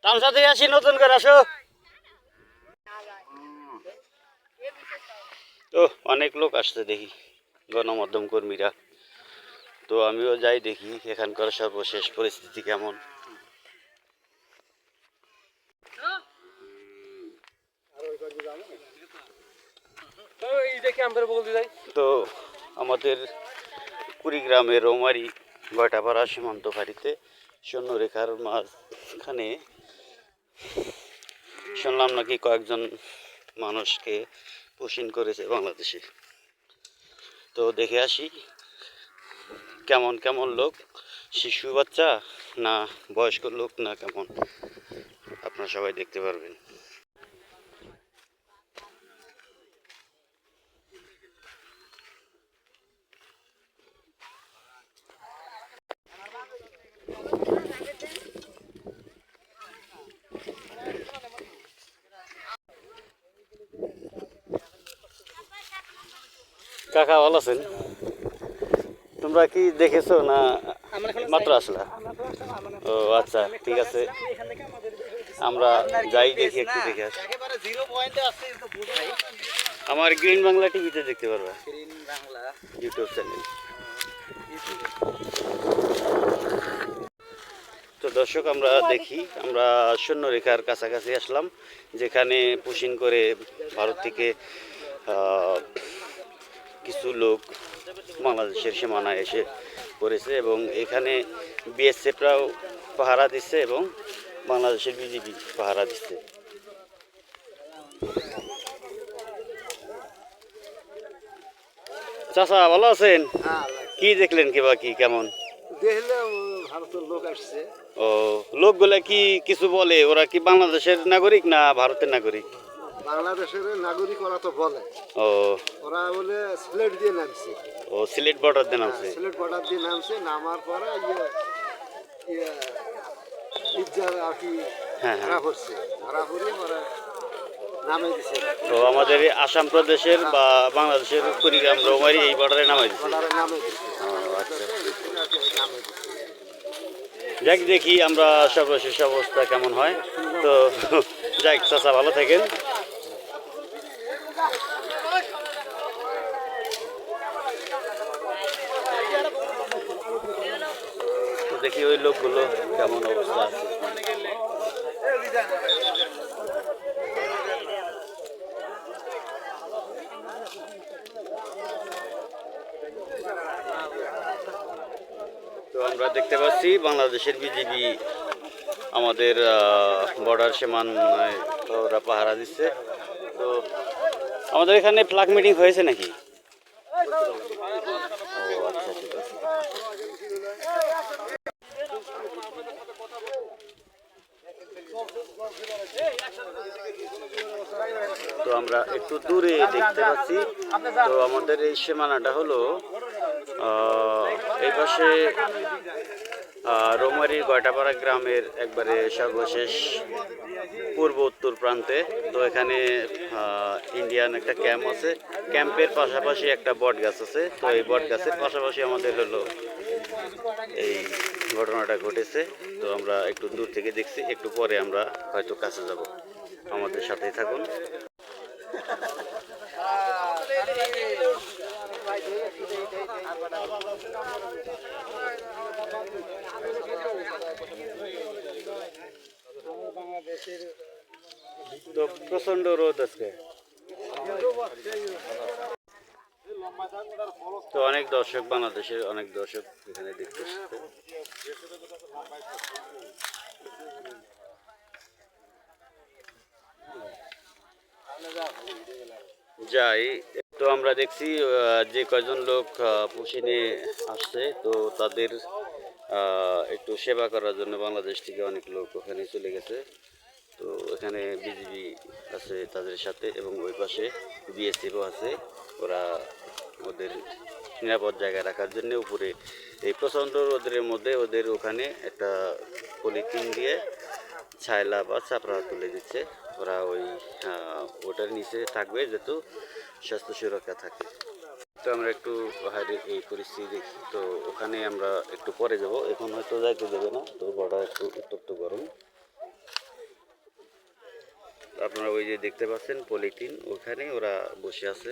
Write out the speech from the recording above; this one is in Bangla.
তামসা থেকে আসি নতুন করে আসো। তো অনেক লোক আসছে দেখি, গণমাধ্যম কর্মীরা। তো আমিও যাই দেখি এখানকার সর্বশেষ পরিস্থিতি কেমন। তো আমাদের কুড়িগ্রামের রৌমারী গয়টাপাড়া সীমান্ত ফাঁড়িতে সৈন্যরেখার মাঝখানে শুনলাম নাকি কয়েকজন মানুষকে পুশিন করেছে বাংলাদেশে। তো দেখে আসি কেমন কেমন লোক, শিশু বাচ্চা না বয়স্ক লোক না কেমন, আপনারা সবাই দেখতে পারবেন। কাকা ভালো আছেন? তোমরা কি দেখেছো না মাত্র আসলা? ও আচ্ছা, ঠিক আছে, আমরা যাই দেখি, একটু দেখে আসি। আমার গ্রিন বাংলা টিভিতে দেখতে পারবা, ইউটিউব চ্যানেল। তো দর্শক, আমরা দেখি, আমরা সৈন্যরেখার কাছাকাছি আসলাম, যেখানে পুশিন করে ভারত থেকে কিছু লোক বাংলাদেশের সীমানায় এসে পড়েছে এবং এখানে বিএসএফরাও পাহারা দিচ্ছে এবং বাংলাদেশের বিজিবি পাহারা দিচ্ছে। চাচা ভালো আছেন? কি দেখলেন কিবা কি কেমন? দেখলে ভারতের লোক আসছে। ও, লোকগুলা কি কিছু বলে? ওরা কি বাংলাদেশের নাগরিক না ভারতের নাগরিক? বাংলাদেশের নাগরিক ওরা তো বলে। ও, ওরা বলে সিলেট দিয়ে নামছে। ও সিলেট বর্ডার দিয়ে নামছে। সিলেট বর্ডার দিয়ে নামছে, নামার পরে ইজ্জার আর কি হ্যাঁ হ্যাঁ, ধরা পড়ছে, ধরা পড়ে ওরা নামে দিছে। তো আমাদের এই আসাম প্রদেশের বা বাংলাদেশের কুড়িগ্রাম রৌমারী এই বর্ডারে নামাই দিচ্ছে। বর্ডারে নামে দিছে। ও আচ্ছা, নামে দিছে। যাক দেখি আমরা সর্বশেষ অবস্থা কেমন হয়। তো যাক চাচা, ভালো থাকেন। তো দেখি ওই লোকগুলো কেমন অবস্থা আছে। তো আমরা দেখতে পাচ্ছি বাংলাদেশের বিজিবি আমাদের বর্ডার সীমানায় ওরা পাহারা দিচ্ছে। তো আমাদের এখানে ফ্ল্যাগ মিটিং হয়েছে নাকি? ও আচ্ছা, ঠিক আছে। তো আমরা একটু দূরে দেখতে পাচ্ছি। তো আমাদের এই সীমানাটা হলো এই পাশে রৌমারীর গয়টাপাড়া গ্রামের একবারে সর্বশেষ পূর্ব উত্তর প্রান্তে। তো এখানে ইন্ডিয়ান একটা ক্যাম্প আছে, ক্যাম্পের পাশাপাশি একটা বট গাছ আছে। তো এই বট গাছের পাশাপাশি আমাদের হলো এই ঘটনাটা ঘটেছে। তো আমরা একটু দূর থেকে দেখছি, একটু পরে আমরা হয়তো কাছে যাব। আমাদের সাথেই থাকুন। তো প্রচন্ড রোদ আজকে। তো অনেক দর্শক, বাংলাদেশের অনেক দর্শক এখানে দেখতে এসেছে। যাই, তো আমরা দেখছি যে কয়জন লোক পুশিনে আসছে, তো তাদের একটু সেবা করার জন্য বাংলাদেশ থেকে অনেক লোক ওখানে চলে গেছে। তো এখানে বিজিবি আছে তাদের সাথে এবং ওই পাশে বিএসএফও আছে। ওরা ওদের নিরাপদ জায়গায় রাখার জন্য উপরে এই প্রচণ্ড রোদের মধ্যে ওদের ওখানে একটা পলিথিন দিয়ে ছায়লা বা চাপড়া তুলে দিচ্ছে। ওরা ওই ওটার নিচে থাকবে, যেহেতু স্বাস্থ্য সুরক্ষা থাকে। তো আমরা একটু বাইরে এই পরিস্থিতি দেখি, তো ওখানে আমরা একটু পরে যাব, এখন হয়তো যাইতে দেবে না, তো বড় একটু উত্তপ্ত গরম। আপনারা ওই যে দেখতে পাচ্ছেন পলিথিন, ওখানে ওরা বসে আছে।